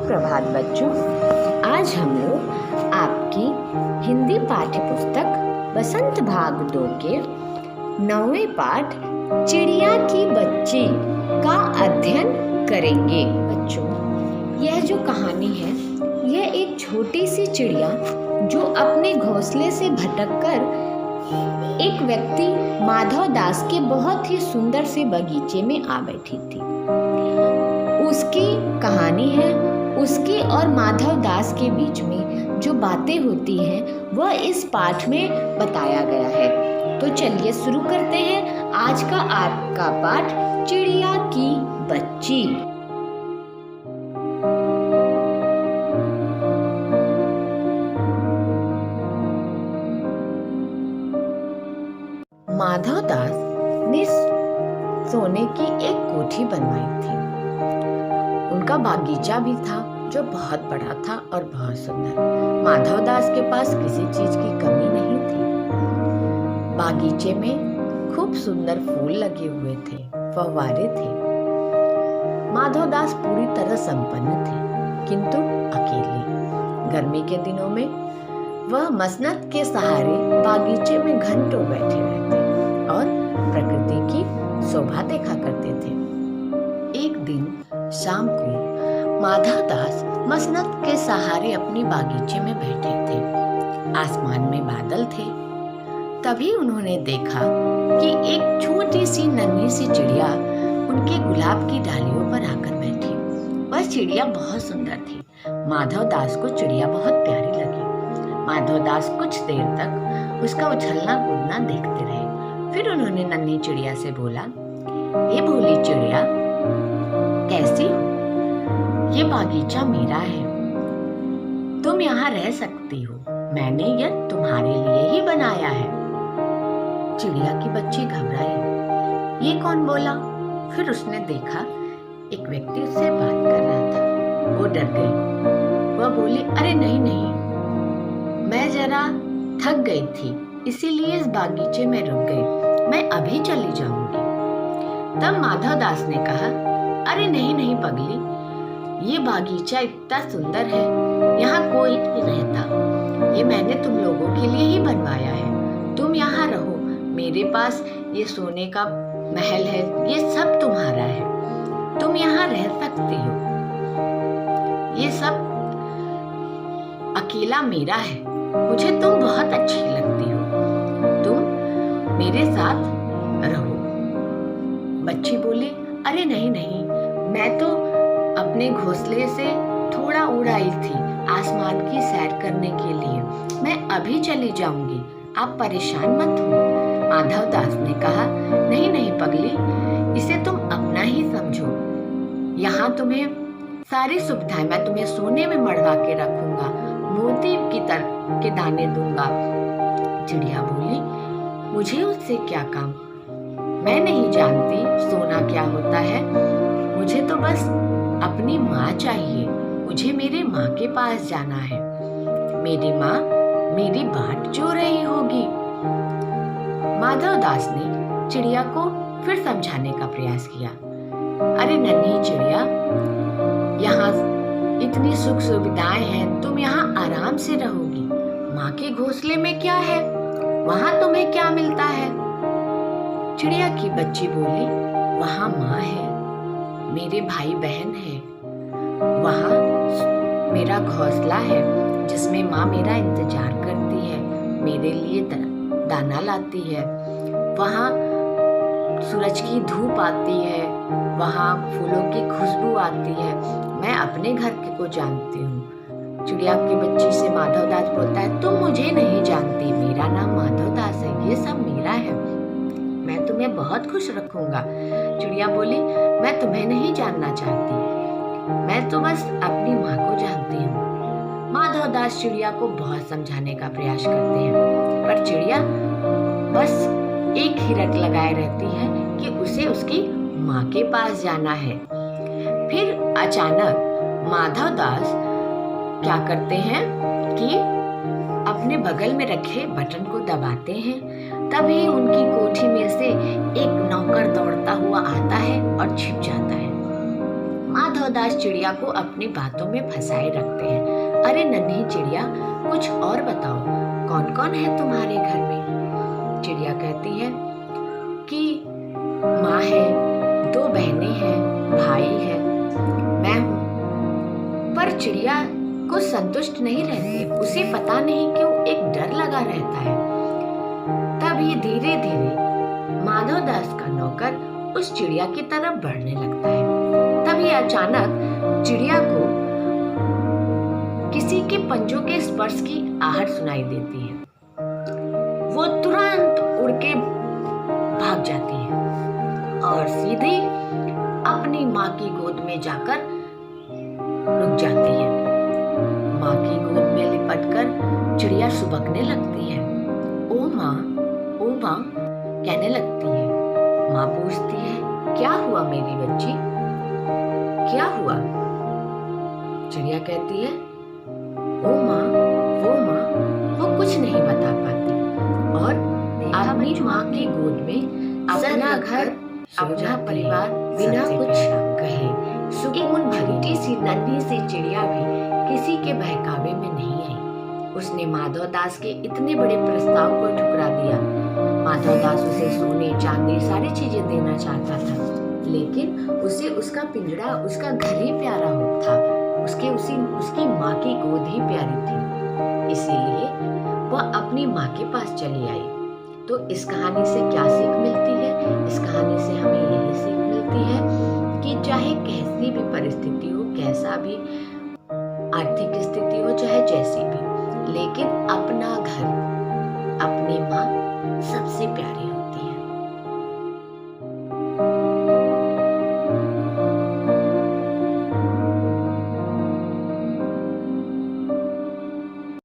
सुप्रभात बच्चों। आज हम लोग आपकी हिंदी पाठ्य पुस्तक बसंत भाग 2 के 9वें पाठ चिड़िया की बच्ची का अध्ययन करेंगे। बच्चों, यह जो कहानी है यह एक छोटी सी चिड़िया जो अपने घोंसले से भटककर एक व्यक्ति माधव दास के बहुत ही सुंदर से बगीचे में आ बैठी थी। उसकी कहानी है। उसके और माधव दास के बीच में जो बातें होती हैं वह इस पाठ में बताया गया है। तो चलिए शुरू करते हैं आज का पाठ चिड़िया की बच्ची। माधव दास ने सोने की एक कोठी बनवाई थी। उनका बागीचा भी था जो बहुत बड़ा था और बहुत सुंदर। माधव दास के पास किसी चीज की कमी नहीं थी। बागीचे में खूब सुंदर फूल लगे हुए थे, फव्वारे थे। माधव दास पूरी तरह संपन्न थे, किंतु अकेले। गर्मी के दिनों में वह मसनत के सहारे बागीचे में घंटों बैठे रहते और प्रकृति की शोभा देखा करते थे। एक दिन शाम को माधव दास मसनत के सहारे अपनी बागीचे में बैठे थे। आसमान में बादल थे। तभी उन्होंने देखा कि एक छोटी सी नन्ही सी चिड़िया उनके गुलाब की डालियों पर आकर बैठी। वह चिड़िया बहुत सुंदर थी। माधव दास को चिड़िया बहुत प्यारी लगी। माधव दास कुछ देर तक उसका उछलना कूदना देखते रहे। फिर उन्होंने नन्ही चिड़िया से बोला, ये भोली चिड़िया, कैसी हो? ये बागीचा मेरा है, तुम यहाँ रह सकती हो। मैंने यह तुम्हारे लिए ही बनाया है। चिड़िया की बच्ची घबराई। ये कौन बोला? फिर उसने देखा एक व्यक्ति उससे बात कर रहा था। वो डर गई। वह बोली, अरे नहीं नहीं, मैं जरा थक गई थी, इसीलिए इस बागीचे में रुक गई। मैं अभी चली जाऊंगी। तब माधव दास ने कहा, अरे नहीं नहीं पगली, ये बागीचा इतना सुंदर है, यहाँ कोई नहीं रहता। ये मैंने तुम लोगों के लिए ही बनवाया है। तुम यहाँ रहो। मेरे पास ये सोने का महल है, ये सब तुम्हारा है। तुम यहाँ रह सकती हो। ये सब अकेला मेरा है। मुझे तुम बहुत अच्छी लगती हो। तुम मेरे साथ रहो। बच्ची बोली, अरे नहीं नहीं, मैं तो अपने घोंसले से थोड़ा उड़ आई थी आसमान की सैर करने के लिए। मैं अभी चली जाऊंगी, आप परेशान मत हो। माधव दास ने कहा, नहीं नहीं पगली, इसे तुम अपना ही समझो। यहाँ तुम्हें सारी सुविधाएं, मैं तुम्हें सोने में मढ़वा के रखूंगा, मोती के दाने दूंगा। चिड़िया बोली, मुझे उससे क्या काम? मैं नहीं जानती सोना क्या होता है। मुझे तो बस अपनी माँ चाहिए। मुझे मेरे माँ के पास जाना है। मेरी माँ मेरी बाट जो रही होगी। माधव दास ने चिड़िया को फिर समझाने का प्रयास किया। अरे नन्ही चिड़िया, यहाँ इतनी सुख सुविधाएं हैं, तुम यहाँ आराम से रहोगी। माँ के घोंसले में क्या है? वहाँ तुम्हें क्या मिलता है? चिड़िया की बच्ची बोली, वहाँ माँ है, मेरे भाई बहन है, वहाँ मेरा घोंसला है जिसमें माँ मेरा इंतजार करती है, मेरे लिए दाना लाती है। वहाँ सूरज की धूप आती है, वहाँ फूलों की खुशबू आती है। मैं अपने घर को जानती हूँ। चिड़िया की बच्ची से माधव दास बोलता है, तुम मुझे नहीं जानती, मेरा नाम माधव दास है, ये सब मेरा है, मैं तुम्हें बहुत खुश रखूंगा। चिड़िया बोली, मैं तुम्हें नहीं जानना चाहती, मैं तो बस अपनी माँ को जानती हूँ। माधव दास चिड़िया को बहुत समझाने का प्रयास करते हैं, पर चिड़िया बस एक ही रट लगाए रहती है कि उसे उसकी माँ के पास जाना है। फिर अचानक माधव दास क्या करते हैं कि अपने बगल में रखे बटन को दबाते हैं। तभी उनकी कोठी में से एक नौकर दौड़ता हुआ आता है और छिप जाता है। माधव माधवदास चिड़िया को अपनी बातों में फंसाए रखते हैं। अरे नन्ही चिड़िया, कुछ और बताओ, कौन कौन है तुम्हारे घर में? चिड़िया कहती है कि माँ है, 2 बहनें हैं, भाई है, मैं हूँ। पर चिड़िया को संतुष्ट नहीं रहती, उसे पता नहीं क्यों एक डर लगा रहता है। तभी धीरे धीरे माधवदास का नौकर उस चिड़िया की तरफ बढ़ने लगता है। तभी अचानक चिड़िया को किसी के पंजों के स्पर्श की आहट सुनाई देती है। वो तुरंत उड़ के भाग जाती है और सीधे अपनी माँ की गोद में जाकर रुक जाती है। माँ की गोद में लिपटकर चिड़िया सुबकने लगती है। ओ माँ कहने लगती है। माँ पूछती है, क्या हुआ मेरी बच्ची, क्या हुआ? चिड़िया कहती है, ओ माँ, वो कुछ नहीं बता पाती और अपनी माँ की गोद में अपना घर, अपना परिवार बिना कुछ कहे सुकून भरी सी नन्ही सी चिड़िया भी किसी के बहकावे में नहीं आई। उसने माधवदास के इतने बड़े प्रस्ताव को ठुकरा दिया। माधवदास उसे सोने चांदी सारी चीजें देना चाहता था, लेकिन उसे उसका पिंजड़ा, उसका घर ही प्यारा था। उसकी माँ की गोद ही प्यारी थी। इसीलिए वह अपनी माँ के पास चली आई। तो इस कहानी से क्या सीख मिलती है? इस कहानी से हमें यही सीख मिलती है कि चाहे कैसी भी परिस्थिति हो, कैसा भी आर्थिक स्थिति हो, चाहे जैसी भी, लेकिन अपना घर, अपनी माँ सबसे प्यारी।